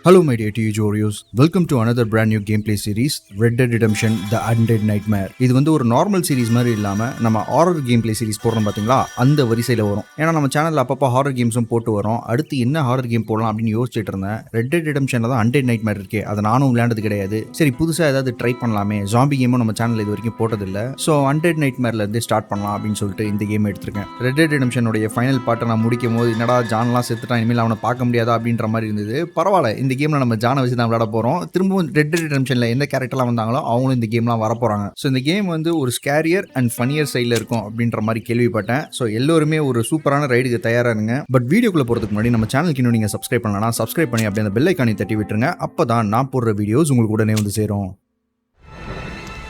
Hello my dear TH Warriors, welcome to another brand new gameplay series, Red Dead Redemption The Undead Nightmare. இது வந்து ஒரு normal series மாதிரி இல்லாம நம்ம horror gameplay series போடுறோம் பாத்தீங்களா, அந்த வரிசையில வரும். ஏன்னா நம்ம சேனல்ல அப்பப்போ ஹாரர் கேம்ஸும் போட்டு வரோம். அடுத்து என்ன ஹாரர் கேம் போடலாம் அப்படின்னு யோசிச்சுட்டு இருந்தேன். Red Dead Redemptionல தான் Undead Nightmare இருக்கே, அதை நானும் விளையாண்டது கிடையாது. சரி புதுசா ஏதாவது ட்ரை பண்ணலாமே, ஜாம்பி கேமும் நம்ம சேனல்ல இது வரைக்கும் போட்டதில்ல. ஸோ Undead Nightmareல இருந்து ஸ்டார்ட் பண்ணலாம் அப்படின்னு சொல்லிட்டு இந்த கேம் எடுத்திருக்கேன். Red Dead Redemptionோடைய ஃபைனல் பார்ட்டை நான் முடிக்கும் போது என்னடா ஜான்லாம் செத்துட்டான், இனிமேல் அவனை பார்க்க முடியாதா அப்படின்ற மாதிரி இருந்தது. பரவாயில்ல, இந்த கேம்ல நம்ம ஜானை வச்சு தான் விளையாட போறோம். திரும்பவும் Red Dead Redemptionல எந்த கேரக்டர்லாம் வந்தாங்களோ அவங்களும் இந்த கேம்லாம் வர போறாங்க. ஸோ இந்த கேம் வந்து ஒரு ஸ்கேரியர் அண்ட் ஃபனியர் சைடில் இருக்கும் அப்படின்ற மாதிரி கேள்விப்பட்டேன். ஸோ எல்லோருமே ஒரு சூப்பரான ரைடுக்கு தயாரா இருங்க. பட் வீடியோக்குள்ள போறதுக்கு முன்னாடி நம்ம சேனலுக்கு இன்னும் நீங்க சப்ஸ்கிரைப் பண்ணலாம், சப்ஸ்கிரைப் பண்ணி அப்படியே அந்த பெல் ஐக்கானை தட்டி விட்டுருங்க. அப்பதான் நான் போடுற வீடியோஸ் உங்களுக்கு உடனே வந்து சேரும்.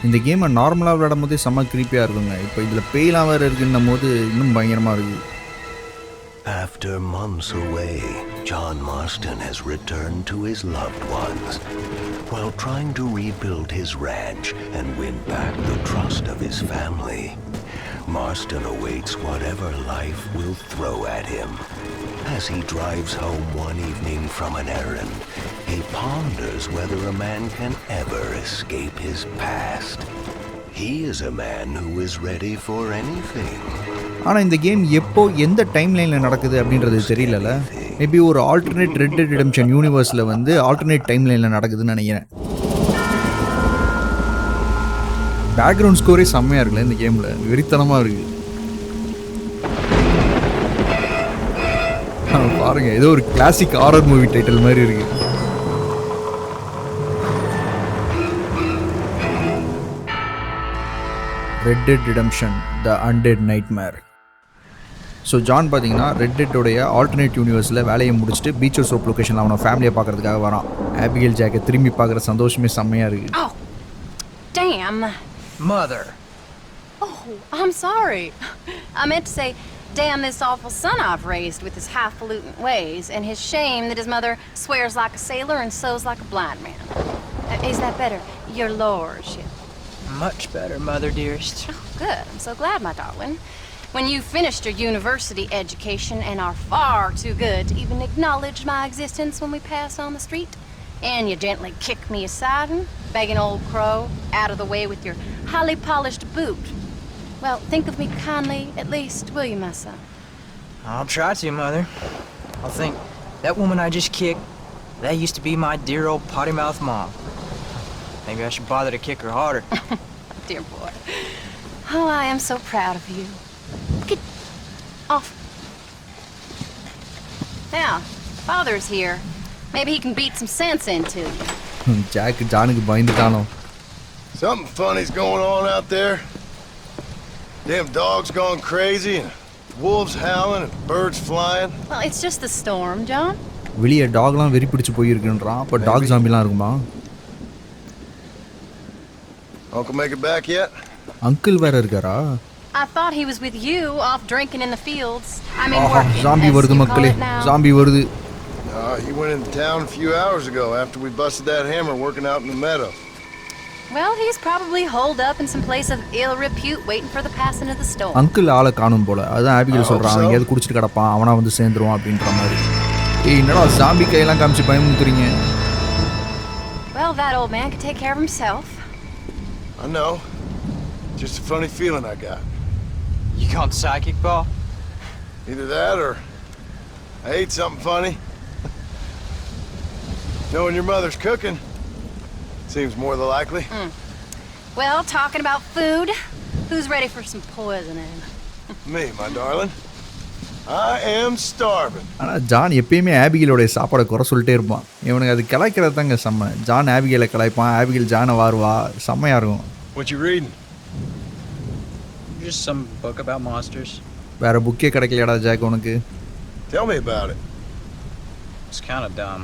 இந்த கேமை நார்மலாக விளையாடும் போதே செம்ம கிரீப்பியாக இருக்குங்க. இப்போ இதில் பேய்லாம் வேறு இருக்குன்னும் போது இன்னும் பயங்கரமாக இருக்குது. After months away, John Marston has returned to his loved ones while trying to rebuild his ranch and win back the trust of his family. Marston awaits whatever life will throw at him. As he drives home one evening from an errand, he ponders whether a man can ever escape his past. He is a man who is ready for anything. ஆனால் இந்த game எப்போ எந்த time லைனில் நடக்குது அப்படின்றது தெரியல. Maybe ஒரு alternate red dead redemption யூனிவர்ஸில் வந்து ஆல்டர்னேட் டைம் லைனில் நடக்குதுன்னு நினைக்கிறேன். பேக்ரவுண்ட் ஸ்கோரே செம்மையாக இருக்குல்ல இந்த கேமில், வெறித்தனமாக இருக்குது. பாருங்க, ஏதோ ஒரு கிளாசிக் ஹாரர் மூவி டைட்டில் மாதிரி இருக்கு. Red Dead Redemption The Undead Nightmare. So John பார்த்தீங்கன்னா ரெட் டெட்டோடைய ஆல்டர்னேட் யூனிவர்ஸில் வேலையை முடிச்சுட்டு பீச்சர் சோப் லொக்கேஷனில் அவனை ஃபேமிலியை பார்க்கறதுக்காக வரான். ஆபிகேல் ஜாக்கை திரும்பி பார்க்குற சந்தோஷமே செம்மையாக இருக்குது. Oh, damn. Mother. Oh, I'm sorry. I meant to say, damn this awful son I've raised with his highfalutin ways, and his shame that his mother swears like a sailor and sews like a blind man. Is that better, your lordship? Much better, Mother dearest. Oh, good. I'm so glad, my darling. When you've finished your university education and are far too good to even acknowledge my existence when we pass on the street, and you gently kick me aside and beg an old crow out of the way with your highly polished boot. Well, think of me kindly, at least, will you, my son? I'll try to, Mother. I'll think, that woman I just kicked, that used to be my dear old potty-mouthed mom. Maybe I should bother to kick her harder. Dear boy. Oh, I am so proud of you. Get off. Now, Father's here. Maybe he can beat some sense into you. ஜானுக்கு பயந்துட்டானோ. Something funny's going on out there. Damn dogs gone crazy and wolves howling and birds flying. Well, it's just the storm, John. வெளியே டாக்லாம் வெறி பிடிச்சு போயிருக்குன்றான். அப்போ talk ஜாம்பிலாம் இருக்குமா? Uncle make it back yet? Uncle வேற இருக்காரா? I thought he was with you off drinking in the fields. I mean, working. Zombie வருது மக்களே, zombie வருது. He went into town a few hours ago after we busted that hammer working out in the meadow. Well, he's probably holed up in some place of ill repute waiting for the passing of the storm. Uncle ஆளை காணும் போல. அதான் Abigail சொல்றான், எங்கேயாவது குடிச்சிட்டு கிடப்பான், அவனா வந்து சேர்ந்துருவான் அப்படின்ற மாதிரி. ஏய் என்னடா ஜாம்பி கையெல்லாம் காமிச்சு பயமுறுத்துறீங்க? Well, that old man can take care of himself. I know. Just a funny feeling I got. You gone psychic, Pa? Either that or I ate something funny. Knowing your mother's cooking seems more than likely. Well, talking about food, who's ready for some poisoning? Me, my darling. I am starving. ஆனால் John எப்பயுமே ஆபிகேலோடைய சாப்பாடை குறை சொல்லிட்டே இருப்பான். இவனுக்கு அது கிளைக்கிறது தாங்க செம்ம. ஜான் ஆபிகேலை கிளைப்பான், ஆபிகேல் ஜானை வாருவா, செம்மையாக இருக்கும். What you reading? Just some book about monsters. வேற புக்கே கிடைக்கலையாடா ஜாக் உனக்கு? Tell me about it. It's kind of dumb.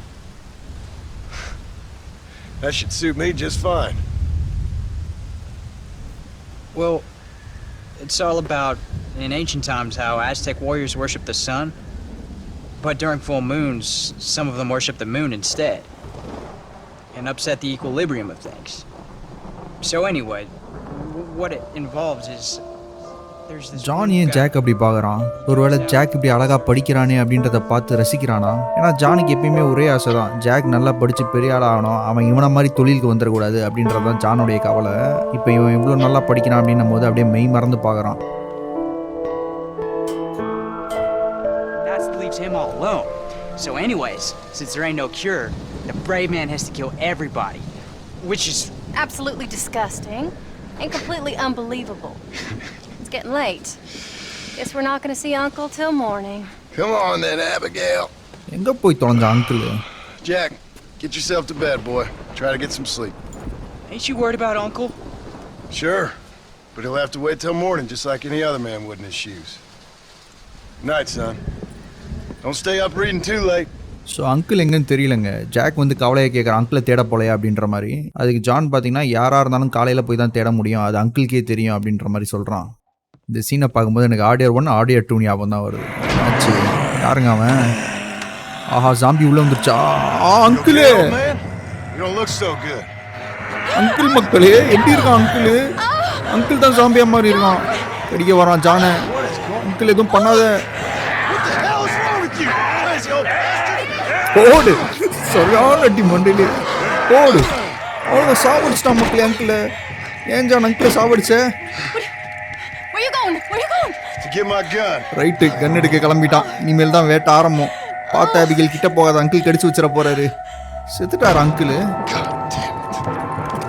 That should suit me just fine. Well, it's all about, in ancient times, how Aztec warriors worship the sun. But during full moons, some of them worship the moon instead. And upset the equilibrium of things. So anyway, what it involves is John ஏன் jack அப்படி பார்க்குறான்? ஒருவேளை jack இப்படி அழகாக படிக்கிறானே அப்படின்றத பார்த்து ரசிக்கிறானா? ஏன்னா ஜானுக்கு எப்பயுமே ஒரே ஆசை தான், ஜாக் நல்லா படித்து பெரிய ஆள் ஆகணும், அவன் இவனை மாதிரி தொழிலுக்கு வந்துடக்கூடாது அப்படின்றது தான் ஜானுடைய கவலை. இப்போ இவன் இவ்வளோ நல்லா படிக்கிறான் அப்படின்னும் போது அப்படியே மெய் மறந்து பார்க்குறான். Him all alone. So anyways, since there ain't no cure, the brave man has to kill everybody, which is absolutely disgusting and completely unbelievable. It's getting late. Guess we're not going to see Uncle till morning. Come on then, Abigail. எங்க போய் தொலைஞ்ச uncle? Jack, get yourself to bed, boy. Try to get some sleep. Ain't you worried about Uncle? Sure, but he'll have to wait till morning just like any other man would in his shoes. Night, son. Don't stay up reading too late. So uncle எங்கன்னு தெரியலங்க. Jack வந்து கவலையை கேட்குற அங்கிளை தேட போலையா அப்படின்ற மாதிரி. அதுக்கு ஜான் பார்த்தீங்கன்னா யாராக இருந்தாலும் காலையில் போய் தான் தேட முடியும், அது அங்கிள்கே தெரியும் அப்படின்ற மாதிரி சொல்கிறான். இந்த சீனை பார்க்கும்போது எனக்கு ஆடியர் 1 ஆடியர் 2 ஞாபகம் தான் வருது. ஆச்சு யாருங்க அவன்? ஆஹா ஜாம்பி உள்ளே வந்துருச்சா? அங்கிளே அங்கிள் மக்களே எப்படி இருக்கான் அங்கிள்? அங்கிள் தான் ஜாம்பியா மாதிரி இருக்கான். கடிக்க வரான் ஜானை. அங்கிள் எதுவும் பண்ணாத. ஓடு சரியான அடி மண்டையிலே ஓடு. அவ்வளோ சாவடிச்சிட்டான் மக்களே அங்கிள். ஏன் ஜான் அங்கிள் சாவடிச்ச? ரைட்டு கன் எடுக்க கிளம்பிட்டான். இனிமேல் தான் வேட்ட ஆரம்பம். பார்த்த அபிகள் கிட்ட போகாத, அங்கிள் கடிச்சு வச்சிட போறாரு. செத்துட்டார் அங்கிள்.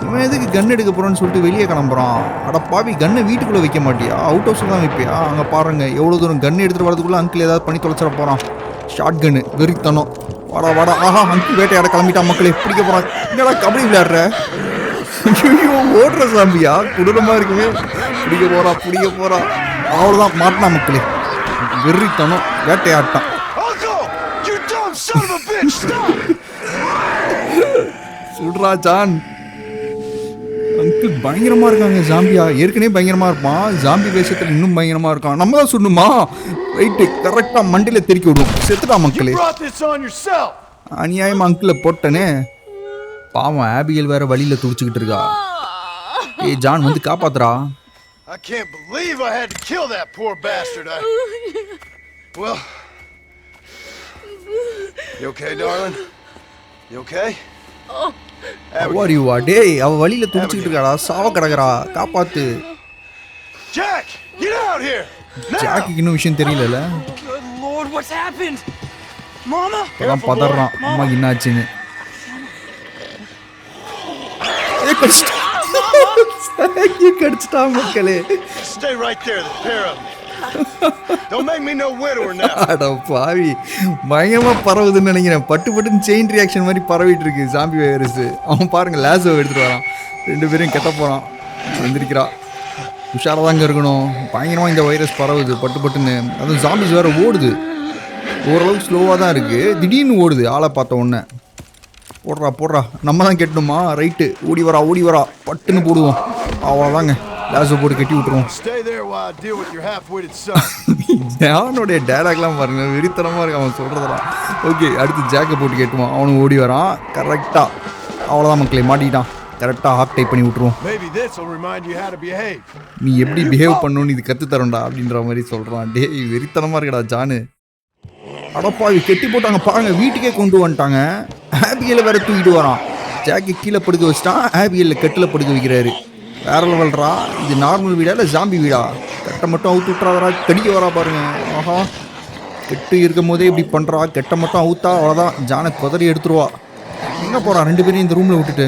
இவன் எதுக்கு கன் எடுக்க போறான்னு சொல்லிட்டு வெளியே கிளம்புறான். அட பாவி, கன்னை வீட்டுக்குள்ளே வைக்க மாட்டியா? அவுட் ஹவுஸில் தான் வைப்பியா? அங்கே பாருங்க எவ்வளோ தூரம் கன் எடுத்துகிட்டு வரதுக்குள்ளே அங்கிள் ஏதாவது பண்ணி தொலைச்சிட போகிறான். ஷார்ட் கன்னு வெறித்தனம். வாடா வாடா. ஆஹா அங்கிள் வேட்டையாட கிளம்பிட்டான் மக்களே. பிடிக்க போகிறான். என்னடா கபடி விளையாடுற? ஐயோ ஓடுற சாம்பியா, கொடூரமாக இருக்குமே. பிடிக்க போகிறா. அவ்வளோதான் மாட்டினா மக்களே. வெறித்தனம் வேட்டையாட்டான். சுடுறா ஜான். அங்கிள் பயங்கரமா இருக்காங்க. ஜாம்பியா ஏற்கனவே பயங்கரமா இருப்பான், ஜாம்பி வேஷத்துல இன்னும் பயங்கரமா இருக்கான். நம்ம தான் சொல்லணுமா? ரைட்டு கரெக்டா மண்டியில தெறிக்க விடுவோம். செத்துட்டா மக்களே. அநியாயமா அங்கிள போட்டனே. பாவம் ஆபிகேல் வேற வழியில துடிச்சுக்கிட்டு இருக்கா. ஏய் ஜான் வந்து காப்பாத்துறா. I can't believe I had to kill that poor bastard. Well, you okay, darling? You okay? டேய் அவ வழியில துடிச்சுக்கிட்டு இருக்காடா. சாவ கிடக்குறா, காப்பாத்து. Jack, get out here. Jack இன்னும் விஷயம் தெரியல. Good Lord, what's happened? Mama? அதான் பதறான் அம்மா என்னாச்சுன்னு. கடிச்சிட்டா மக்களே. Stay right there, the pair of them. Don't make me no widower now. அட பாவி, பயங்கரமா பரவுதுன்னு நினைக்கிறேன். பட்டுன்னு செயின் ரியாக்ஷன் மாதிரி பரவிட்டு இருக்கு ஜாம்பி வைரஸ். அவன் பாருங்க லேசோ எடுத்துட்டு வரான். 2 பேரும் கெட்ட போறான். எந்திரிக்கிறா. உஷாராக தாங்க இருக்கணும். பயங்கரமா இந்த வைரஸ் பரவுது பட்டுன்னு. அதுவும் ஜாம்பிஸ் வேற ஓடுது. ஓரளவுக்கு ஸ்லோவாக தான் இருக்கு, திடீர்னு ஓடுது. ஆளை பார்த்த உடனே போடுறா. நம்ம தான் கெட்டணுமா? ரைட்டு ஓடி வரா. பட்டுன்னு போடுவோம். அவ்வளோதாங்க. லேசோ போட்டு கட்டி விட்டுருவோம். அவனுடைய டேலாக்லாம் பாருங்க, வெறித்தனமாக இருக்கு அவன் சொல்கிறதெல்லாம். ஓகே அடுத்து ஜாக்கை போட்டு கேட்டுவான். அவனும் ஓடி வரான் கரெக்டாக. அவ்வளோதான் மக்களே, மாட்டிக்கிட்டான். கரெக்டாக ஹாக் டைப் பண்ணி விட்டுருவோம். நீ எப்படி பிஹேவ் பண்ணணும்னு இது கற்றுத்தரண்டா அப்படின்ற மாதிரி சொல்கிறான். டேய் வெறித்தனமாக இருக்கடா ஜானு. அடப்பாவி கெட்டி போட்டாங்க பாருங்க, வீட்டுக்கே கொண்டு வந்துட்டாங்க. ஆபிகேல வேற தூக்கிட்டு வரான். ஜாக்கி கீழே படுக்க வச்சுட்டான், ஆபிகேல கட்டில் படுக்க வைக்கிறாரு. வேற லெவல்றா. இது நார்மல் வீடா இல்லை ஜாம்பி வீடா? கெட்டை மட்டும் அவுத்து விட்டுறாதரா, கடிக்க வரா பாருங்க. ஆஹா கெட்டு இருக்கும் போதே இப்படி பண்ணுறா. கெட்டை மட்டும் அவுத்தா அவ்வளோதான், ஜானை குதறி எடுத்துருவா. எங்கே போகிறான் 2 பேரையும் இந்த ரூமில் விட்டுட்டு?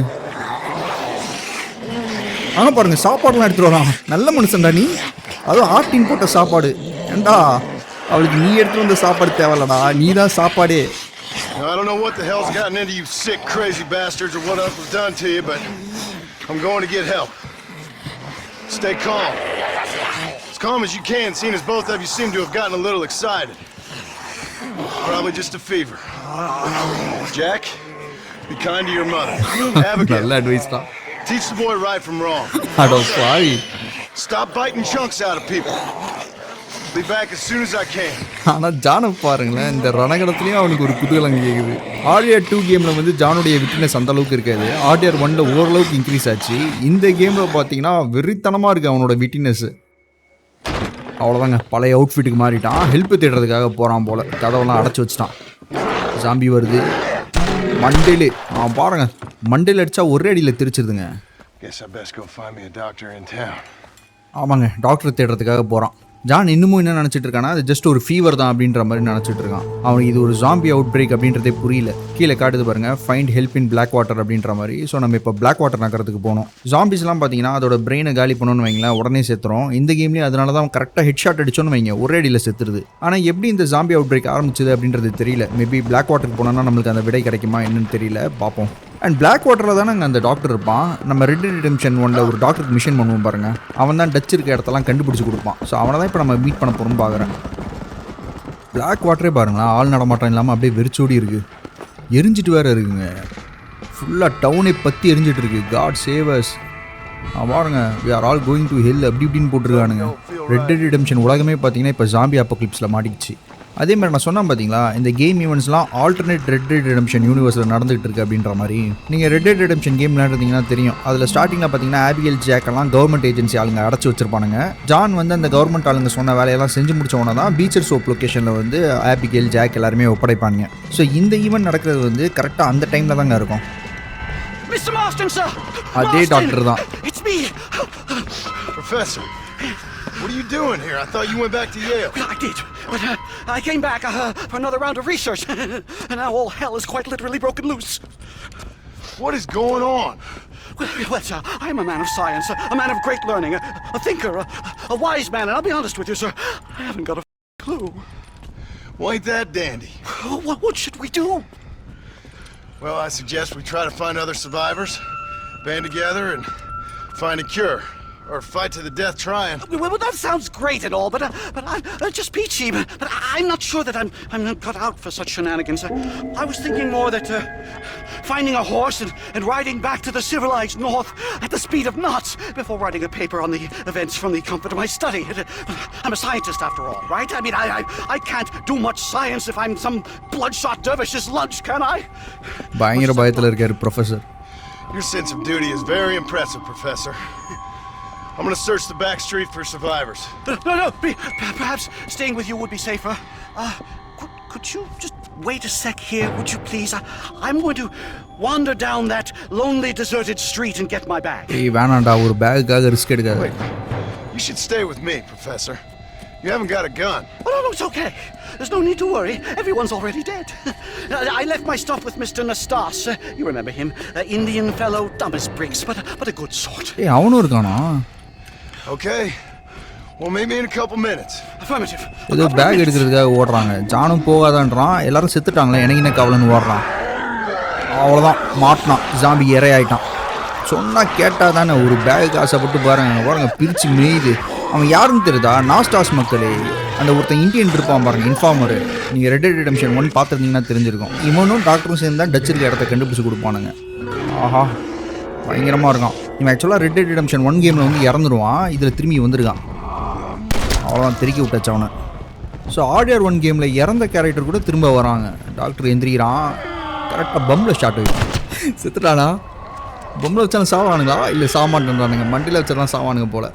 ஆனால் பாருங்க சாப்பாடுலாம் எடுத்துகிட்டு வரான். நல்ல மனுஷன்டா நீ. அதுவும் ஆட்டின் போட்ட சாப்பாடு. ஏண்டா அவளுக்கு நீ எடுத்துகிட்டு வந்த சாப்பாடு தேவையில்லடா, நீ தான் சாப்பாடே. I don't know what the hell's gotten into you sick, crazy bastards or what else was done to you, but I'm going to get help. Stay calm. As calm as you can, seeing as both of you seem to have gotten a little excited. Probably just a fever. Jack, be kind to your mother. Abigail, நல்ல advice தான். teach the boy right from wrong. அட பாவி. Stop biting chunks out of people. Be back as soon as I can. ஆனால் ஜானை பாருங்களேன், இந்த ரணகடத்துலேயும் அவனுக்கு ஒரு குதூகலம் கேட்குது. ஆர்டிஆர் 2 கேமில் வந்து ஜானுடைய விட்னஸ் அந்த அளவுக்கு இருக்காது. ஆர்டிஆர் 1ல் ஓரளவுக்கு இன்க்ரீஸ் ஆச்சு. இந்த கேமில் பார்த்தீங்கன்னா வெறித்தனமாக இருக்குது அவனோட விட்னஸ். அவ்வளோதாங்க, பழைய அவுட்ஃபிட்டுக்கு மாறிட்டான். ஹெல்ப் தேடுறதுக்காக போகிறான் போல். கதவெல்லாம் அடைச்சி வச்சுட்டான். ஜாம்பி வருது. மண்டையிலே பாருங்க, மண்டையில் அடித்தா ஒரே அடியில் தெரிச்சிருதுங்க. ஆமாங்க, டாக்டர் தேடுறதுக்காக போகிறான். ஜான் இன்னமும் என்ன நினச்சிட்டு இருக்கானா, அது ஜஸ்ட் ஒரு ஃபீவர் தான் அப்படின்ற மாதிரி நினச்சிட்டு இருக்கான். அவனுக்கு இது ஒரு ஜாம்பி அவுட் பிரேக் அப்படின்றதே புரியல. கீழே காட்டுது பாருங்க, ஃபைண்ட் ஹெல்ப் இன் Blackwater அப்படின்ற மாதிரி. ஸோ நம்ம இப்போ Blackwater நகரத்துக்கு போனோம். ஜாம்பிஸ்லாம் பார்த்தீங்கன்னா அதோட பிரெயினை காலி பண்ணணும்னு வைங்களேன், உடனே செத்துரும். இந்த கேம்லேயும் அதனால தான் கரெக்டாக ஹெட் ஷாட் அடிச்சோன்னு வைங்க, ஒரே அடியில் செத்துருது. ஆனால் எப்படி இந்த ஜாம்பி அவுட் பிரேக் ஆரம்பிச்சது அப்படின்றது தெரியல. மேபி Blackwaterக்கு போனோம்னா நம்மளுக்கு அந்த விடை கிடைக்குமா என்னன்னு தெரியல, பார்ப்போம். அண்ட் Blackwaterல தானே அங்கே அந்த டாக்டர் இருப்பான். நம்ம Red Dead Redemption 1ல ஒரு டாக்டருக்கு மிஷன் பண்ணுவோம் பாருங்க, அவன் தான் டச் இருக்க இடத்தெல்லாம் கண்டுபிடிச்சி கொடுப்பான். ஸோ அவனை தான் இப்போ நம்ம மீட் பண்ண போகிறோம்னு பார்க்குறேன். Blackwaterே பாருங்களேன், ஆள் நடமாட்டம் இல்லாமல் அப்படியே வெறிச்சோடி இருக்குது. எரிஞ்சிட்டு வேறு இருக்குங்க, ஃபுல்லாக டவுனை பற்றி எரிஞ்சிட்டு இருக்கு. காட் சேவர்ஸ் பாருங்க, we are all going to hell அப்படி இப்படின்னு போட்டிருக்கானுங்க. Red Dead Redemption உலகமே பார்த்தீங்கன்னா இப்போ ஜாம்பி அப்போக்லிப்ஸில் மாட்டிக்கிச்சு. அதே மாதிரி நான் சொன்னேன் பார்த்தீங்களா, இந்த கேம் ஈவெண்ட்ஸ்லாம் ஆல்டர்னேட் Red Dead Redemption யூனிவர்ஸில் நடந்துகிட்டு இருக்கு அப்படின்ற மாதிரி. நீங்கள் Red Dead Redemption கேம் விளையாடுறீங்கன்னா தெரியும். அதில் ஸ்டார்டிங்கில் பார்த்தீங்கன்னா ஆபிகேல் ஜாக்கெல்லாம் கவர்மெண்ட் ஏஜென்சி ஆளுங்க அடைச்சி வச்சிருப்பானுங்க. ஜான் வந்து அந்த கவர்மெண்ட் ஆளுங்க சொன்ன வேலையெல்லாம் செஞ்சு முடிச்சவன தான் பீச்சர் சோப் லொக்கேஷனில் வந்து ஆபிகேல் ஜாக் எல்லாருமே ஒப்படைப்பாங்க. ஸோ இந்த ஈவெண்ட் நடக்கிறது வந்து கரெக்டாக அந்த டைமில் தாங்க இருக்கும். Mr. Marston, sir. அதே டாக்டர் தான். It's me. Professor, what are you doing here? I thought you went back to Yale. I did, but I came back for another round of research, and now all hell is quite literally broken loose. What is going on? Well, sir, I'm a man of science, a man of great learning, a thinker, a wise man, and I'll be honest with you, sir, I haven't got a clue. Well, ain't that dandy? What should we do? Well, I suggest we try to find other survivors, band together, and find a cure. Or fight to the death trying. Well, that sounds great and all, but I'm just peachy. But I'm not sure that I'm cut out for such shenanigans. I was thinking more that finding a horse and riding back to the civilized north at the speed of knots before writing a paper on the events from the comfort of my study. I'm a scientist after all, right? I mean, I can't do much science if I'm some bloodshot dervish's lunch, can I? பயங்கர பயத்தில் இருக்காரு professor. Your sense of duty is very impressive, Professor. I'm gonna search the back street for survivors. No. Perhaps staying with you would be safer. Could you just wait a sec here, would you please? I'm going to wander down that lonely, deserted street and get my bag. ஏய் வேணாண்டா, ஒரு பேக்குக்காக risk எடுக்காத. Wait, you should stay with me, Professor. You haven't got a gun. Oh, no, it's okay. There's no need to worry. Everyone's already dead. I left my stuff with Mr. Nastas. You remember him. Indian fellow, dumb as bricks, but a good sort. ஏய் அவனும் இருக்கானா? Okay. Well, maybe in a couple minutes. Affirmative. ஏதோ back எடுக்கிறதுக்காக ஓடுறாங்க. ஜானும் போகாதான்றான். எல்லாரும் செத்துட்டாங்களே, எனக்கு என்ன கவலைன்னு ஓடுறான். அவ்வளோதான், மாட்டினான், ஜாம்பி இறையாயிட்டான். சொன்னால் கேட்டால் தானே, ஒரு பேக்கு ஆசைப்பட்டு பாருங்க பிரித்து மேயுது. அவன் யாருன்னு தெரியுதா? நாஸ்டாஸ் மக்களே. அந்த ஒருத்தன் இந்தியன் இருப்பான் பாருங்க, இன்ஃபார்மரு. நீங்கள் Red Dead Redemption 1 பார்த்துருந்தீங்கன்னா தெரிஞ்சிருக்கும். இவனும் டாக்டரும் சேர்ந்து தான் டச் இருக்க இடத்த கண்டுபிடிச்சி கொடுப்பானுங்க. ஆஹா, பயங்கரமாக இருக்கான். இவன் ஆக்சுவலாக Red Dead Redemption 1 கேமில் வந்து இறந்துருவான், இதில் திரும்பி வந்துருக்கான். அவ்வளோதான், தெருக்கி விட்டாச்சு அவனை. ஸோ RDR 1 கேமில் இறந்த கேரக்டர் கூட திரும்ப வராங்க. டாக்டர் எந்திரிக்கிறான், கரெக்டாக பம்மில் ஸ்டார்ட் ஆகிடும். செத்துட்டானா? பம்மில் வச்சாலும் சாவானுங்களா இல்லை சாமான்றானுங்க? மண்டியில் வச்சாலும் சாவானுங்க போல்.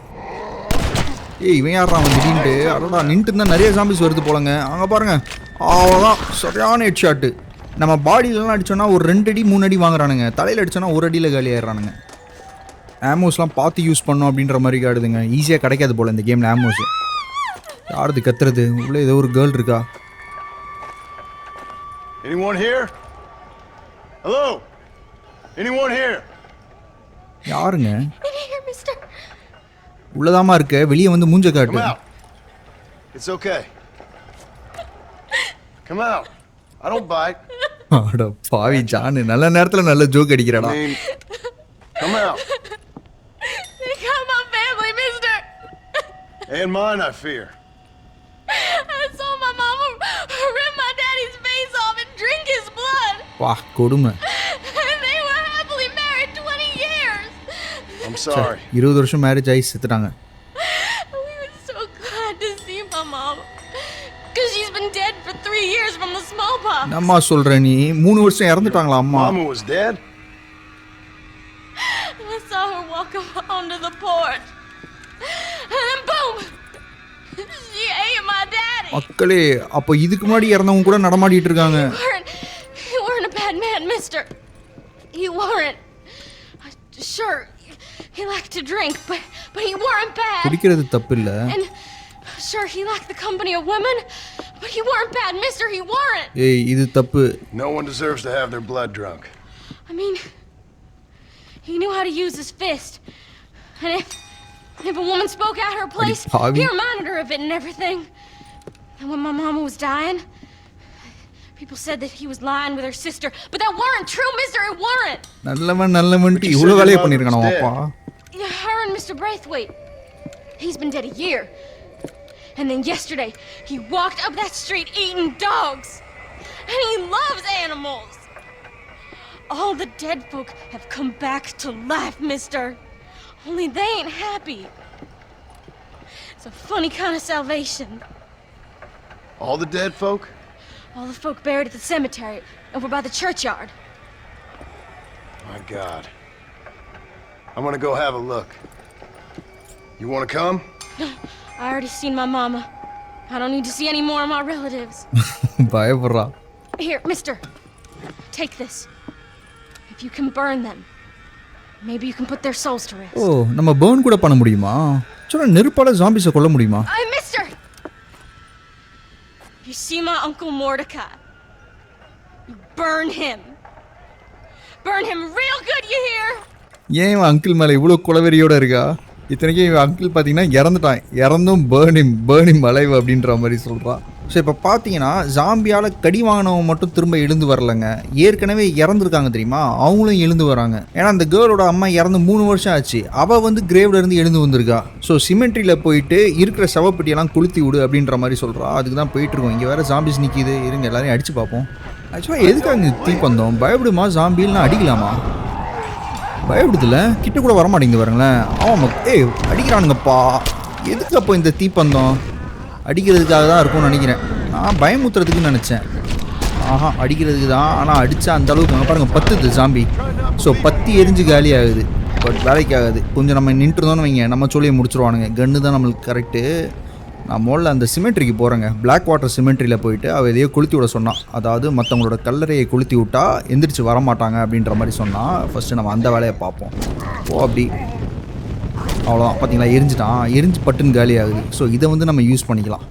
ஏய் இவன் யாரான் அவன் திடீர்னு? அடடா, நின்றுட்டு இருந்தால் நிறைய ஜாம்பிஸ் வருது போலங்க. அங்கே பாருங்கள், அவ்வளோதான், சரியான ஹெட் ஷாட்டு. நம்ம பாடியிலலாம் அடித்தோன்னா ஒரு 2 அடி 3 அடி வாங்குறானுங்க. தலையில் அடித்தோன்னா 1 அடியில் காலி ஆயிடுறானுங்க. ஆமோஸ்லாம் பார்த்து யூஸ் பண்ணோம் அப்படின்ற மாதிரி காடுதுங்க. ஈஸியாக கிடைக்காது போல் இந்த கேமில் ஆமோஸ். யாருது கத்துறது? உள்ளே ஏதோ ஒரு கேர்ள் இருக்கா? Anyone here? Hello? Anyone here? யாருங்க? Here, mister. உள்ளதாமா இருக்க, வெளியே வந்து மூஞ்ச காட்டு. Come out. It's okay. Come out. I don't bite. அட பாவி ஜானு, நல்ல நேரத்தில் நல்ல joke அடிக்கிறாடா. Come out. They got my family, mister. And mine, I fear. I saw my mama rip my daddy's face off and drink his blood. வா கொடுமை. They were happily married 20 years. I'm sorry. 20 வருஷம் marriage ஆகி செத்துட்டாங்க. We were so glad to see my mom. Because she's been dead for 3 years from the smallpox. அம்மா சொல்ற நீ 3 வருஷம் இறந்துட்டாங்களா அம்மா? Mama was dead? I saw her walk up onto the porch. And then boom! She ate my daddy. மக்களே அப்போ இதுக்கு முன்னாடி இறந்தவங்க கூட நடமாடிட்டு இருக்காங்க. You weren't a bad man, mister. You weren't. Sure, he liked to drink, but he weren't bad. குடிக்கிறது தப்பு இல்ல. And sure, he liked the company of women, but he weren't bad, mister. He weren't. ஏய் இது தப்பு. No one deserves to have their blood drunk. I mean, he knew how to use his fist. And if a woman spoke out her place, he reminded her of it and everything. And when my mama was dying, people said that he was lying with her sister, but that weren't true, mister. It weren't. நல்லவன்ட்டு இவ்வளவு வேலையை பண்ணிருக்கானோ அப்பா. Yeah, her and Mr. Braithwaite. He's been dead a year. And then yesterday, he walked up that street eating dogs. And he loves animals. All the dead folk have come back to life, mister. Only they ain't happy. It's a funny kind of salvation. All the dead folk? All the folk buried at the cemetery over by the churchyard. My God. I'm gonna go have a look. You wanna come? I already seen my mama. I don't need to see any more of my relatives. பயப்படுறா. Here, mister. Take this. If you can burn them, maybe you can put their souls to rest. ஓ நம்ம burn கூட பண்ண முடியுமா? சொன்னா நெருப்பால ஜாம்பிஸை கொல்ல முடியுமா? Mister! You see my Uncle Mordecai? You burn him. Burn him real good, you hear? ஏன் இவன் uncle மேலே இவ்வளோ குலவெறியோட இருக்கா? இத்தனைக்கும் இவன் அங்கிள் பார்த்தீங்கன்னா இறந்துட்டான். இறந்தும் பேர்னிம் அலைவ் அப்படின்ற மாதிரி சொல்கிறான். ஸோ இப்போ பார்த்தீங்கன்னா ஜாம்பியால் கடி வாங்கினவங்க மட்டும் திரும்ப எழுந்து வரலைங்க. ஏற்கனவே இறந்துருக்காங்க தெரியுமா, அவங்களும் எழுந்து வராங்க. ஏன்னா அந்த கேர்ளோட அம்மா இறந்து 3 வருஷம் ஆச்சு. அவள் வந்து கிரேவ்ல இருந்து எழுந்து வந்திருக்கா. ஸோ சிமெண்ட்ரியில் போயிட்டு இருக்கிற சவப்பெட்டியெல்லாம் கொளுத்தி விடு அப்படின்ற மாதிரி சொல்கிறா. அதுக்கு தான் போயிட்டு இருக்கோம். இங்கே வேறு ஜாம்பிஸ் நிற்கிது, இருங்க எல்லாரையும் அடித்து பார்ப்போம். ஆக்சுவலாக எதுக்கு அங்கே தீப்பந்தோம்? பயப்படுமா ஜாம்பிலாம் அடிக்கலாமா? பயப்படுதில்ல, கிட்ட கூட வரமாட்டேங்குது பாருங்களேன். ஆமாம் அடிக்கிறானுங்கப்பா. எதுக்கு அப்போ இந்த தீப்பந்தம்? அடிக்கிறதுக்காக தான் இருக்கும்னு நினைக்கிறேன். நான் பயமுத்துறதுக்குன்னு நினச்சேன். ஆஹா அடிக்கிறதுக்கு தான். ஆனால் அடித்தா அந்த அளவுக்கு அங்கே பாருங்கள் பத்துது ஜாம்பி. ஸோ 10 எரிஞ்சு காலி ஆகுது. பட் வேலைக்கு ஆகுது. கொஞ்சம் நம்ம நின்றுருந்தோன்னு வைங்க, நம்ம சொல்லியை முடிச்சிருவானுங்க. கன்று தான் நம்மளுக்கு கரெக்டு. நான் முதல்ல அந்த சிமெண்ட்ரிக்கு போகிறேங்க. Blackwater சிமெண்ட்ரியில் போயிட்டு அவள் எதையோ கொளுத்தி விட சொன்னான். அதாவது மற்றவங்களோட கல்லறையை கொளுத்தி விட்டா எந்திரிச்சு வரமாட்டாங்க அப்படின்ற மாதிரி சொன்னால் ஃபஸ்ட்டு நம்ம அந்த வேலையை பார்ப்போம். ஓ அப்படி அவ்வளோதான். பார்த்தீங்களா எரிஞ்சிட்டான். எரிஞ்சு பட்டுன்னு காலி ஆகுது. ஸோ இதை வந்து நம்ம யூஸ் பண்ணிக்கலாம்.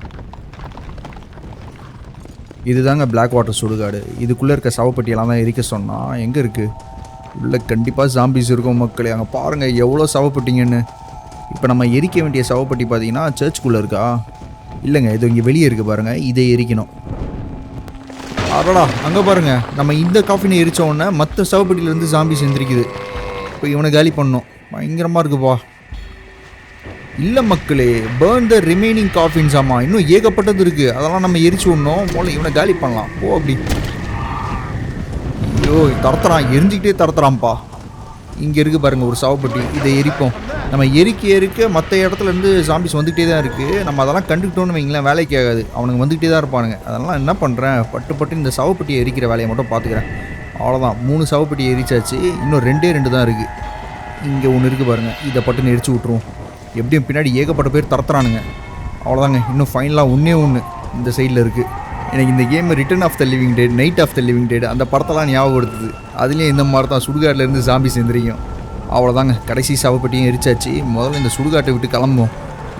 இதுதாங்க Blackwater சுடுகாடு. இதுக்குள்ளே இருக்க சவப்பட்டியெல்லாம் தான் எரிக்க சொன்னால். எங்கே இருக்குது? உள்ளே கண்டிப்பாக ஜாம்பிஸ் இருக்கும் மக்களே. அங்கே பாருங்கள் எவ்வளோ சவப்பட்டிங்கன்னு. இப்போ நம்ம எரிக்க வேண்டிய சவப்பட்டி பார்த்தீங்கன்னா சர்ச்சுக்குள்ளே இருக்கா? இல்லைங்க, இது இங்கே வெளியே இருக்குது பாருங்கள். இதை எரிக்கணும். அடடா அங்கே பாருங்கள், நம்ம இந்த காஃபினை எரித்த உடனே மற்ற சவப்பட்டியிலேருந்து ஜாம்பிஸ் எந்திரிக்குது. இப்போ இவனை காலி பண்ணணும். பயங்கரமாக இருக்குப்பா. இல்லை மக்களே, பேர்ன் த ரிமைனிங் காஃபின்ஸ். ஆமாம் இன்னும் ஏகப்பட்டது இருக்குது. அதெல்லாம் நம்ம எரிச்சு விடணும். முதல்ல இவனை காலி பண்ணலாம். ஓ அப்படி. ஐயோ தரத்துறான், எரிஞ்சிக்கிட்டே தரத்துறான்ப்பா. இங்கே இருக்குது பாருங்கள் ஒரு சவப்பட்டி. இதை எரிப்போம். நம்ம எரிக்க மற்ற இடத்துலேருந்து ஜாம்பிஸ் வந்துக்கிட்டே தான் இருக்குது. நம்ம அதெல்லாம் கண்டுக்கிட்டோன்னு வைங்களேன், வேலைக்கு ஆகாது. அவனுங்க வந்துக்கிட்டே தான் இருப்பானுங்க. அதெல்லாம் என்ன பண்ணுறேன், பட்டு இந்த சவப்பட்டியை எரிக்கிற வேலையை மட்டும் பார்த்துக்கிறேன். அவ்வளோதான். 3 சவப்பட்டியை எரிச்சாச்சு. இன்னும் 2 தான் இருக்குது. இங்கே ஒன்று இருக்குது பாருங்கள். இதை பட்டுன்னு எரிச்சு விட்ருவோம். எப்படியும் பின்னாடி ஏகப்பட்ட பேர் தரத்துறானுங்க. அவ்வளோதாங்க. இன்னும் ஃபைனலாக ஒன்று இந்த சைடில் இருக்குது. எனக்கு இந்த game Return of the Living Dead, Night of the Living Dead அந்த படத்தெல்லாம் ஞாபகப்படுத்துது. அதுலேயும் இந்த மாதிரி தான் சுடுகாட்டிலேருந்து ஜாம்பிஸ் எந்திரிக்கும். அவ்வளோதாங்க. கடைசி சவப்பட்டியும் எரிச்சாச்சு. முதல்ல இந்த சுடுகாட்டை விட்டு கிளம்புவோம்.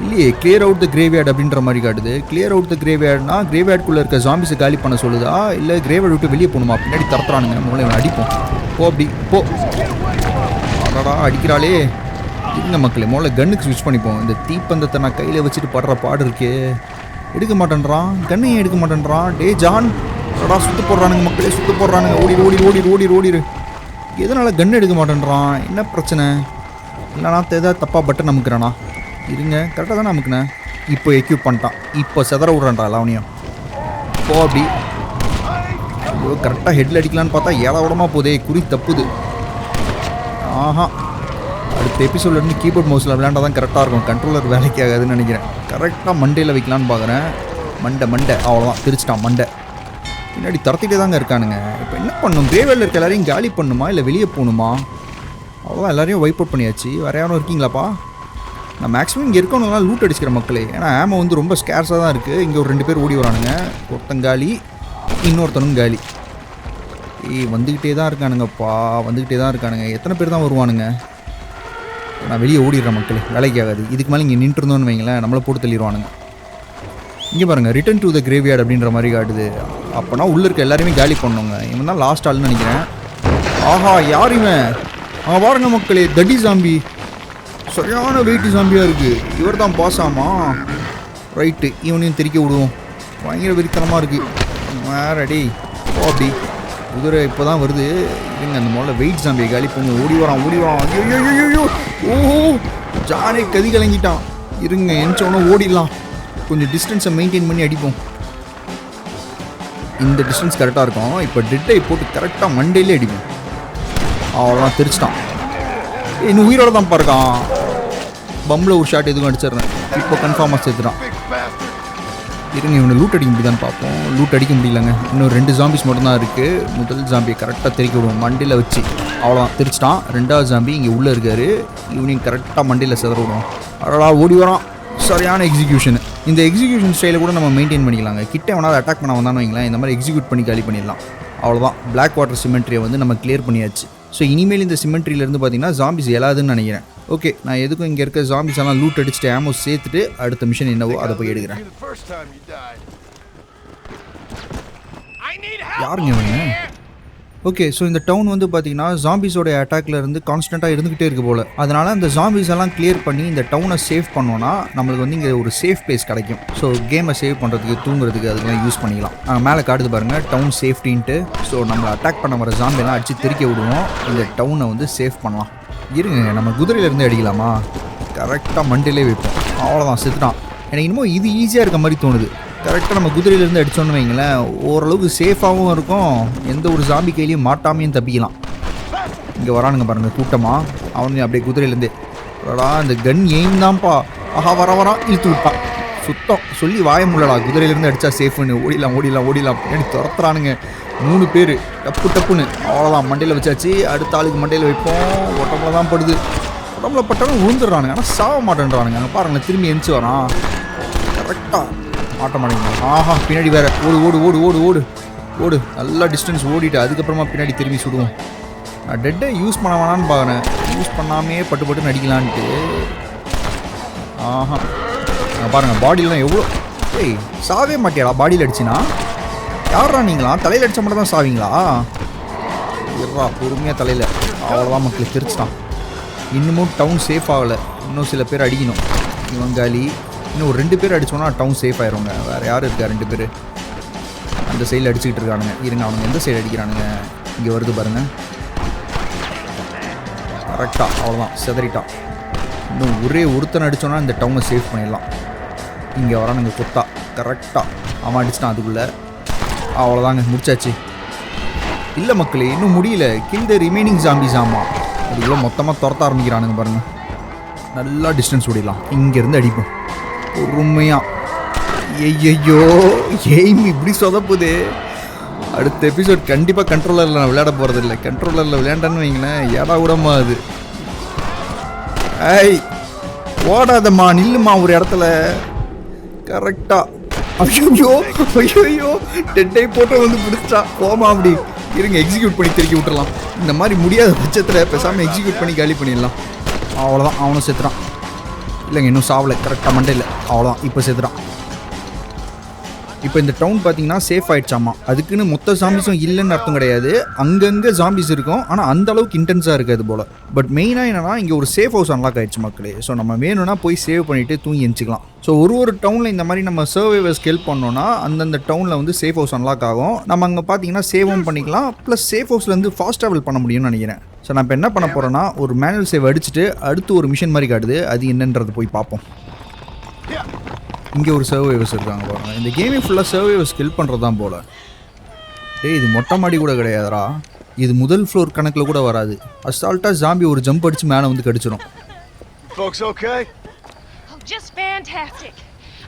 இல்லையே, கிளியர் அவுட் த கிரேவ்யார்ட் அப்படின்ற மாதிரி காட்டுது. கிளியர் அவுட் த கிரேவ்யார்ட்னா கிரேவ்யார்டுக்குள்ளே இருக்க ஜாம்பிஸை காலி பண்ண சொல்லுதா, இல்லை கிரேவ்யார்ட் விட்டு வெளியே போகணுமா? பின்னாடி தரத்துறானுங்க. முதல்ல இவன் அடிப்போம். போ அப்படி போ. அடடா அடிக்கிறாளே. இருங்க மக்களே, முதல்ல கன்னுக்கு ஸ்விட்ச் பண்ணிப்போம். இந்த தீப்பந்தத்தை நான் கையில் வச்சுட்டு படுற பாடு இருக்கே. எடுக்க மாட்டேன்றான். கன்னை ஏன் எடுக்க மாட்டேன்றான்? டே ஜான், அடா சுற்று போடுறானுங்க மக்களே, சுற்று போடுறானுங்க. ஓடிடு. எதனால் கன் எடுக்க மாட்டேன்றான்? என்ன பிரச்சனை? இல்லைனா ஏதாவது தப்பாக பட்டன் அமுக்குறானா? இருங்க, கரெக்டாக தானே அமுக்குனேன். இப்போ எக்யூப் பண்ணிட்டான். இப்போ செதற விட்றான்டா எல்லாவனையும். போ அப்படி. ஐயோ கரெக்டாக ஹெட்டில் அடிக்கலான்னு பார்த்தா ஏழாவிடமாக போதே. குறி தப்புது. ஆஹா, அடுத்த எபிசோட்லேருந்து கீபோர்ட் மவுஸில் விளையாண்டா தான் கரெக்டாக இருக்கும். கண்ட்ரோலர் வேலைக்கு ஆகாதுன்னு நினைக்கிறேன். கரெக்டாக மண்டையில் வைக்கலான்னு பார்க்குறேன். மண்டை அவ்வளோதான், பிரிச்சிட்டான் மண்டை. பின்னாடி துரத்திட்டே தாங்க இருக்கானுங்க. இப்போ என்ன பண்ணணும்? கிரேவ்யார்டில் இருக்க எல்லாரையும் காலி பண்ணணுமா இல்லை வெளியே போகணுமா? அவ்வளோதான், எல்லாரையும் வைப் அவுட் பண்ணியாச்சு. வேறு யாரும் இருக்கீங்களாப்பா? நான் மேக்ஸிமம் இங்கே இருக்கவங்கலாம் லூட் அடிச்சுக்கிற மக்களே. ஏன்னா ஆமோ வந்து ரொம்ப ஸ்கேர்ஸாக தான் இருக்குது. இங்கே ஒரு 2 பேர் ஓடி வரானுங்க. ஒருத்தன் காலி, இன்னொருத்தனும் காலி. வந்துக்கிட்டே தான் இருக்கானுங்கப்பா, வந்துக்கிட்டே தான் இருக்கானுங்க. எத்தனை பேர் தான் வருவானுங்க? நான் வெளியே ஓடிடுறேன் மக்களே, வேலைக்கு ஆகாது. இதுக்கு மேலே இங்கே நின்று இருந்தோன்னு வைங்களேன், நம்மளை போட்டு தள்ளிடுவானுங்க. இங்கே பாருங்கள், ரிட்டர்ன் டு த கிரேவ்யார்ட் அப்படின்ற மாதிரி காட்டுது. அப்போனா உள்ளே இருக்க எல்லாருமே காலி பண்ணுங்க. இவன் தான் லாஸ்ட் ஆள்னு நினைக்கிறேன். ஆஹா, யார் இவன்? பாருங்க மக்களே, தடி ஜாம்பி, சரியான வெயிட்டு ஜாம்பியாக இருக்குது. இவர் தான் பாஸ் ஆமா? ரைட்டு, இவனையும் தெரிக்க விடுவோம். பயங்கர வெறித்தனமாக இருக்குது. வேறடி அப்படி குதிரை இப்போ தான் வருது. இல்லைங்க, அந்த முதல்ல வெயிட் ஜாம்பியை காலி பண்ணி ஓடி வரான். ஐயோ, ஓஹோ, ஜானே கதி கலங்கிட்டான். இருங்க, எஞ்சோன்னா ஓடிடலாம். கொஞ்சம் டிஸ்டன்ஸை மெயின்டைன் பண்ணி அடிப்போம். இந்த டிஸ்டன்ஸ் கரெக்டாக இருக்கும். இப்போ டெட்டை போட்டு கரெக்டாக மண்டேலே அடிப்போம். அவ்வளோதான், தெரிச்சிட்டான். இன்னும் உயிரோட தான் பாருக்கான். பம்பில் ஒரு ஷாட் எதுவும் அடிச்சிடுறேன். இப்போ கன்ஃபார்மாக சேர்த்துட்டான். இருங்க, இவனை லூட் அடிக்க முடியுதான்னு பார்ப்போம். லூட் அடிக்க முடியலங்க. இன்னும் 2 ஜாம்பிஸ் மட்டும் தான் இருக்குது. முதல் ஜாம்பியை கரெக்டாக தெரிக்க விடுவோம் மண்டியில் வச்சு. அவ்வளோதான், தெரிச்சிட்டான். 2வது ஜாம்பி இங்கே உள்ளே இருக்கார். இவனையும் கரெக்டாக மண்டியில் செதற விடுவோம். அடடா, ஓடி வரான். சரியான எக்ஸிக்யூஷன். இந்த எக்ஸிக்யூஷன் ஸ்டைலை கூட நம்ம மெயின்டைன் பண்ணிக்கலாங்க. கிட்ட வேணால் அட்டாக் பண்ண வந்தான்னு வைங்களேன், இந்த மாதிரி எக்ஸிக்யூட் பண்ணி காலி பண்ணிடலாம். அவ்வளோதான், பிளாக் வாட்டர் சிமெண்ட்ரியை வந்து நம்ம கிளியர் பண்ணியாச்சு. ஸோ இனிமேல் இந்த சிமெண்ட்ரியிலேருந்து பார்த்தீங்கன்னா ஜாம்பிஸ் எழாதுன்னு நினைக்கிறேன். ஓகே, நான் எதுக்கும் இங்கே இருக்க ஜாம்பிஸ் எல்லாம் லூட் அடிச்சுட்டு ஆமோ சேர்த்துட்டு அடுத்த மிஷன் என்னவோ அதை போய் எடுக்கிறேன். யாருங்க இவங்க? ஓகே, ஸோ இந்த டவுன் வந்து பார்த்தீங்கன்னா ஜாம்பிஸோட அட்டாக்ல இருந்து கான்ஸ்டண்ட்டாக இருந்துகிட்டே இருக்கு போல். அதனால் அந்த ஜாம்பிஸ் எல்லாம் கிளியர் பண்ணி இந்த டவுனை சேவ் பண்ணோன்னா நம்மளுக்கு வந்து இங்கே ஒரு சேஃப் பிளேஸ் கிடைக்கும். ஸோ கேமை சேவ் பண்ணுறதுக்கு, தூங்குறதுக்கு அதுக்கெல்லாம் யூஸ் பண்ணிக்கலாம். மேலே காட்டுது பாருங்கள், டவுன் சேஃப்டின்ட்டு. ஸோ நம்மளை அட்டாக் பண்ண வர ஜாம்பியெல்லாம் அடித்து தெரிக்க விடுவோம். இந்த டவுனை வந்து சேவ் பண்ணலாம். இருங்க, நம்ம குதிரையிலேருந்து அடிக்கலாமா? கரெக்டாக மண்டிலே வைப்போம். அவ்வளோதான், செத்துட்டான். எனக்கு இன்னமும் இது ஈஸியாக இருக்க மாதிரி தோணுது. கரெக்டாக நம்ம குதிரையிலேருந்து அடித்தோன்னு வைங்களேன், ஓரளவுக்கு சேஃபாகவும் இருக்கும். எந்த ஒரு ஜாம்பி கையிலையும் மாட்டாமையும் தப்பிக்கலாம். இங்கே வரானுங்க பாருங்கள் கூட்டமாக. அவனுங்க அப்படியே குதிரையிலேருந்து இந்த கன் எய்ம் தான்ப்பா. ஆஹா, வரான், இழுத்து விட்டான். சுத்தம் சொல்லி வாய முள்ளடா. குதிரையிலேருந்து அடித்தா சேஃப்னு. ஓடிடலாம். பின்னாடி துரத்துறானுங்க 3 பேர். டப்புன்னு அவ்வளோதான், மண்டையில் வச்சாச்சு. அடுத்த ஆளுக்கு மண்டையில் வைப்போம். உடம்புல தான் படுது. உடம்புல பட்டாலும் விழுந்துடுறானுங்க, ஆனால் சாக மாட்டேன்றானுங்க. அங்கே பாருங்கள், திரும்பி எந்திச்சு வரான். கரெக்டாக மாட்ட மாட்டேங்கிறான். ஆஹா, பின்னாடி வேற. ஓடு. நல்லா டிஸ்டன்ஸ் ஓடிட்டு அதுக்கப்புறமா பின்னாடி திரும்பி சுடுவோம். நான் டெட்டை யூஸ் பண்ண வேணான்னு பார்க்குறேன். யூஸ் பண்ணாமே பட்டு நடிக்கலான்ட்டு. ஆஹா, பாருங்கள், பாடியெலாம் எவ்வளோ. சாவே மாட்டியாடா பாடியில் அடிச்சுனா? யாரா நீங்களா? தலையில் அடித்த மட்டும் தான் சாவீங்களா? பொறுமையாக தலையில். அவ்வளோதான் மக்களுக்கு தெரிச்சிட்டான். இன்னமும் டவுன் சேஃப் ஆகலை. இன்னும் சில பேர் அடிக்கணும். இவன் காலி. இன்னும் ஒரு 2 பேர் அடித்தோன்னா டவுன் சேஃப் ஆயிடுவாங்க. வேறு யார் இருக்கா? 2 பேர் அந்த சைடில் அடிச்சுக்கிட்டு இருக்கானுங்க. இருங்க, அவனுங்க எந்த சைடு அடிக்கிறானுங்க? இங்கே வருது பாருங்கள். கரெக்டாக அவ்வளோதான், செதறிட்டான். இன்னும் ஒருத்தனை அடித்தோன்னா இந்த டவுனை சேஃப் பண்ணிடலாம். இங்கே வரானுங்க கொத்தா. கரெக்டாக அவன் அடிச்சிட்டான் அதுக்குள்ளே. அவ்வளோதாங்க, முடிச்சாச்சு. இல்லை மக்களே, இன்னும் முடியல. Kill the remaining zombies. ஆமாம், அதுக்குள்ளே மொத்தமாக துரத்த ஆரம்பிக்கிறானுங்க பாருங்கள். நல்லா டிஸ்டன்ஸ் ஓடிடலாம். இங்கேருந்து அடிப்போம் பொறுமையாக. ஐயோ, எய்ம் இப்படி சொதப்புது. அடுத்த எபிசோட் கண்டிப்பாக கண்ட்ரோலரில் நான் விளையாட போகிறதில்ல. கண்ட்ரோலரில் விளையாண்டான்னு வைங்களேன், ஏடா கூடமா அது. ஓடாதம்மா, நில்லுமா ஒரு இடத்துல. கரெக்டாக. ஐயோ, டெட்டை போட்டு வந்து பிடிச்சா போமா. அப்படி இருங்க, எக்ஸிக்யூட் பண்ணி திருக்கி விட்டுறலாம். இந்த மாதிரி முடியாத பட்சத்தில் பேசாமல் எக்ஸிக்யூட் பண்ணி காலி பண்ணிடலாம். அவ்வளோதான், அவனும் செத்துறான். இல்லைங்க, இன்னும் சாவலை. கரெக்டாக மண்டையில். அவ்வளோதான், இப்போ செத்துறான். இப்போ இந்த டவுன் பார்த்தீங்கன்னா சேஃப் ஆகிடுச்சாமா. அதுக்குன்னு மொத்த ஜாம்பிஸும் இல்லைன்னு அர்த்தம் கிடையாது. அங்கங்கே ஜாம்பிஸ் இருக்கும், ஆனால் அந்த அளவுக்கு இன்டென்ஸாக இருக்காது போல். பட் மெயினாக என்னன்னா, இங்கே ஒரு சேஃப் ஹவுஸ் அன்லாக் ஆகிடுச்சு மக்களே. ஸோ நம்ம வேணும்னா போய் சேவ் பண்ணிவிட்டு தூங்கி எந்திச்சிக்கலாம். ஸோ ஒரு டவுனில் இந்த மாதிரி நம்ம சர்வைவர்ஸ்க்கு ஹெல்ப் பண்ணோன்னா அந்தந்த டவுனில் வந்து சேஃப் ஹவுஸ் அன்லாக் ஆகும். நம்ம அங்கே பார்த்தீங்கன்னா சேவும் பண்ணிக்கலாம். ப்ளஸ் சேஃப் ஹவுஸ்லேருந்து ஃபாஸ்ட் ட்ராவல் பண்ண முடியும்னு நினைக்கிறேன். ஸோ நான் இப்போ என்ன பண்ண போகிறேன்னா, ஒரு மேனுவல் சேவ் அடிச்சுட்டு அடுத்து ஒரு மிஷன் மாதிரி காட்டுது. அது என்னன்றது போய் பார்ப்போம். இங்கே ஒரு சர்வைவர்ஸ் இருக்காங்க பாருங்க. இந்த கேமே ஃபுல்லாக சர்வைவர்ஸ் ஹெல்ப் பண்ணுறது தான் போல். இது மொட்டை மாடி கூட கிடையாதுடா. இது முதல் ஃப்ளோர் கணக்கில் கூட வராது. அசால்ட்டாக ஜாம்பி ஒரு ஜம்ப் அடிச்சு மேலே வந்து கடிச்சிடும். Folks okay? Oh, just fantastic.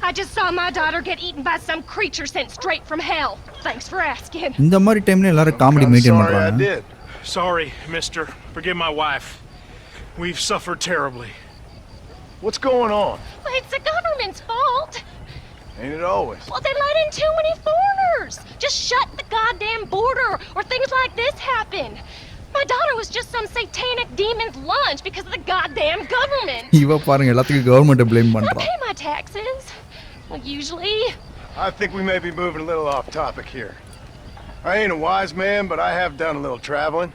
I just saw my daughter get eaten by some creature sent straight from hell. Thanks for asking. இந்த மாதிரி டைம்ல எல்லாரும் காமெடி மெயின்டைன் பண்றாங்க. Sorry, mister. Forgive my wife. We've suffered terribly. What's going on? Well, it's the government's fault. Ain't it always? Well, they let in too many foreigners. Just shut the goddamn border, or things like this happen. My daughter was just some satanic demon's lunch because of the goddamn government. இவ பாருங்க எல்லாத்துக்கும் கவர்மெண்ட்டை blame I பண்றான். pay my taxes. Well, usually. I think we may be moving a little off topic here. I ain't a wise man, but I have done a little traveling.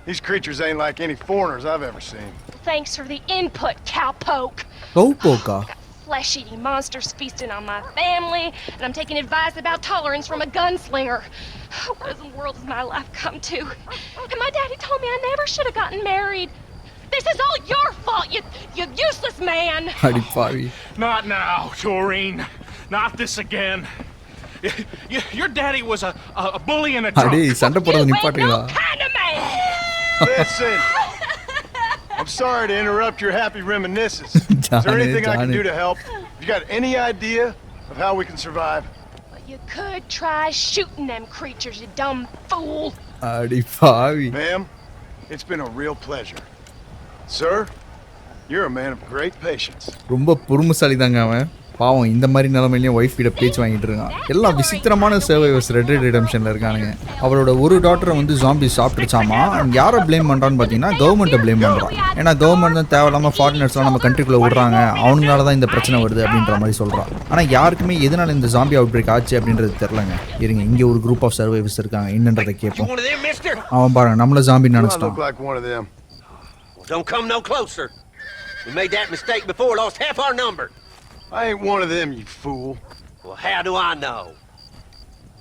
These creatures ain't like any foreigners I've ever seen. Thanks for the input, cowpoke. கௌபோக்கா? Flesh-eating monsters feasting on my family, and I'm taking advice about tolerance from a gunslinger. What in the world has my life come to? And my daddy told me I never should have gotten married. This is all your fault, you useless man! அடி பாவி. Not now, Doreen. Not this again. Your daddy was a bully and a drunk. அடே சண்டை போடுறது You ain't நிப்பாட்டுங்களா? no kind of man! Listen, I'm sorry to interrupt your happy reminiscences. Is there anything I can do to help? You got any idea of how we can survive? Well, you could try shooting them creatures, you dumb fool. அடி பாவி. Ma'am, it's been a real pleasure. Sir, you're a man of great patience. ரொம்ப பொறுமைசாலி தாங்க அவன். பாவம் இந்த மாதிரி நிலைமையிலையும் wife கிட்ட பேச்சு வாங்கிட்டு இருக்கான். எல்லாம் விசித்திரமான சர்வைவர்ஸ் ரெட் டெட் ரிடெம்ஷன்ல இருக்கானுங்க. அவரோட ஒரு டாட்டரை வந்து ஜாம்பி சாப்பிட்டுச்சாமா. யாரை ப்ளேம் பண்றான்னு பார்த்தீங்கன்னா கவர்மெண்ட்டை ப்ளேம் பண்றான். ஏன்னா கவர்மெண்ட் தான் தேவையில்லாம ஃபாரினர்ஸ்லாம் நம்ம கண்ட்ரிக்குள்ள விடுறாங்க, அவங்களால தான் இந்த பிரச்சனை வருது அப்படின்ற மாதிரி சொல்றான். ஆனால் யாருக்குமே எதனால இந்த ஜாம்பி அவுட் பிரேக் ஆச்சு அப்படின்றது தெரியலங்க. இருங்க, இங்கே ஒரு குரூப் ஆஃப் சர்வைவர்ஸ் இருக்காங்க, என்னன்றதை கேட்போம். அவன் பாருங்க நம்மள zombie நினைச்சிட்டான். Look like one of them. Don't come no closer. We made that mistake before, lost half our number. I ain't one of them, you fool. Well, how do I know?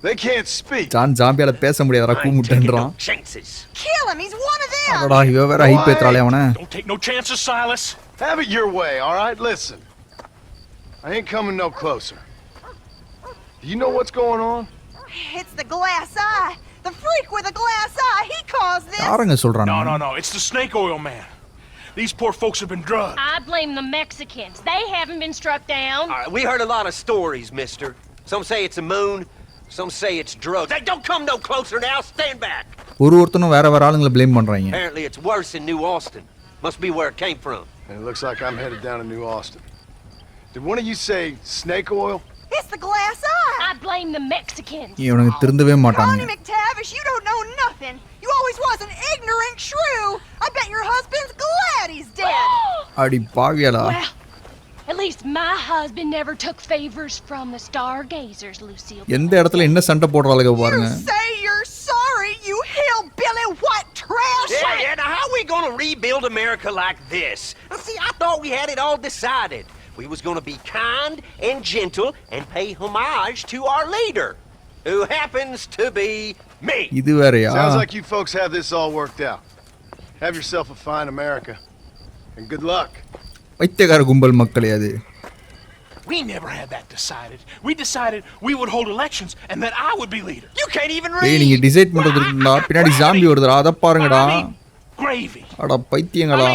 They can't speak. John ஜாம்பியால பேச முடியாதடா I ain't taking கூமுட்டன்றான். no chances. Kill him, he's one of them! அடடா இவ வேற hype ஏத்துறாளே அவனை. Don't take no chances, Silas. Have it your way, all right? Listen. I ain't coming no closer. Do you know what's going on? It's the glass eye! The freak with the glass eye! He caused this! யாரங்க சொல்றானே? No. It's the snake oil man. These poor folks have been drugged. I blame the Mexicans. They haven't been struck down. All right, we heard a lot of stories, mister. Some say it's a moon, some say it's drugs. Hey, don't come no closer now. Stand back. ஒருத்தனும் வேற வேற ஆளுங்களை blame பண்றாங்க. Apparently it's worse in New Austin. Must be where it came from. And it looks like I'm headed down to New Austin. Did one of you say snake oil? It's the glass eye! I blame the Mexicans. இவனுக்கு திருந்தவே Connie மாட்டானுங்க. McTavish, you don't know nothing! You always was an ignorant shrew! I bet your husband's glad he's dead! அடி பாவியாளா. Well, at least my husband never took favors from the stargazers, Lucille. எந்த இடத்துல என்ன சண்டை போடுறாளுங்க பாருங்க. You say you're sorry, you hillbilly white trash! Yeah, now how are we gonna rebuild America like this? Now, see, I thought we had it all decided. We was gonna be kind and gentle and pay homage to our leader, who happens to be me. இது வேறயா? Sounds like you folks have this all worked out. Have yourself a fine America. And good luck. பைத்தியக்கார கும்பல் மக்களே அது. We never had that decided. We decided we would hold elections and that I would be leader. You can't even ஏய் read. நீங்க decide பண்றதுக்குடா பின்னாடி zombie வருதுடா, அத பாருங்கடா. Gravy. அட பைத்தியங்களா,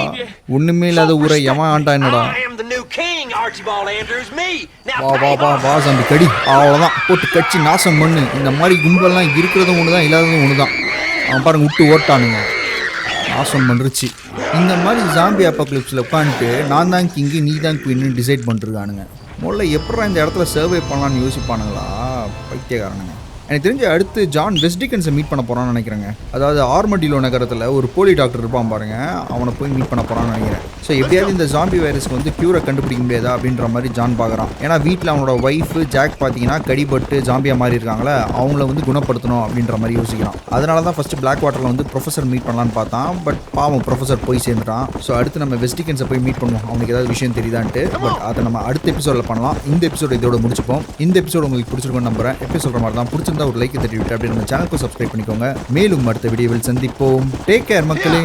ஒண்ணுமே இல்லாத ஊரை எவன் ஆண்டா என்னடா. I am the new king, Archibald Andrews, me. Now வா வா pay வா வா ஜாம்பி கடி, அவ்வளோதான் போட்டு கட்சி நாசம் பண்ணு. இந்த மாதிரி கும்பல்லாம் இருக்கிறதும் ஒண்ணுதான் இல்லாததும் ஒண்ணுதான். அவன் பாருங்க விட்டு ஓட்டானுங்க, நாசம் பண்ணுருச்சு. இந்த மாதிரி ஜாம்பி அப்பாக்லிப்ஸில் உட்காந்துட்டு நான் தான் கிங்கு நீ தான் குயின்னு டிசைட் பண்ணிருக்கானுங்க. முதல்ல எப்படா இந்த இடத்துல சர்வே பண்ணலான்னு யோசிப்பானுங்களா பைத்தியக்காரனுங்க. எனக்கு தெரிஞ்ச அடுத்து ஜான் வெஸ்டிகன்ஸை மீட் பண்ண போகிறான்னு நினைக்கிறேங்க. அதாவது ஆர்மடிலோ நகரத்தில் ஒரு போலி டாக்டர் இருப்பான் பாருங்க, அவனை போய் மீட் பண்ண போகிறான்னு நினைக்கிறேன். ஸோ எப்படியாவது இந்த ஜாம்பி வைரஸ்க்கு வந்து க்யூரை கண்டுபிடிக்க முடியாதா அப்படின்ற மாதிரி ஜான் பார்க்குறான். ஏன்னா வீட்டில் அவனோட ஒய்ஃபு ஜாக் பார்த்தீங்கன்னா கடிபட்டு ஜாம்பியாக மாதிரி இருக்காங்களே, அவங்கள வந்து குணப்படுத்தணும் அப்படின்ற மாதிரி யோசிக்கிறான். அதனால தான் ஃபஸ்ட்டு பிளாக் வாட்டரில் வந்து ப்ரொஃபஸர் மீட் பண்ணலான்னு பார்த்தான். பட் பாவம் ப்ரொஃபஸர் போய் சேர்ந்துட்டான். ஸோ அடுத்து நம்ம வெஸ்டிகன்ஸை போய் மீட் பண்ணுவோம், அவனுக்கு ஏதாவது விஷயம் தெரியுதான்ட்டு. பட் அதை நம்ம அடுத்த எபிசோடில் பண்ணலாம். இந்த எபிசோட இதோட முடிச்சுப்போம். இந்த எபிசோடு உங்களுக்கு பிடிச்சிருக்கும்னு நம்புறேன். எப்படி சொல்கிற மாதிரி தான் பிடிச்சிருந்தா ஒரு லைக் தட்டி விட்டு அப்படியே நம்ம சேனலுக்கு சப்ஸ்கிரைப் பண்ணிக்கோங்க. மேலும் அடுத்த வீடியோவில் சந்திப்போம். டேக் கேர் மக்களே.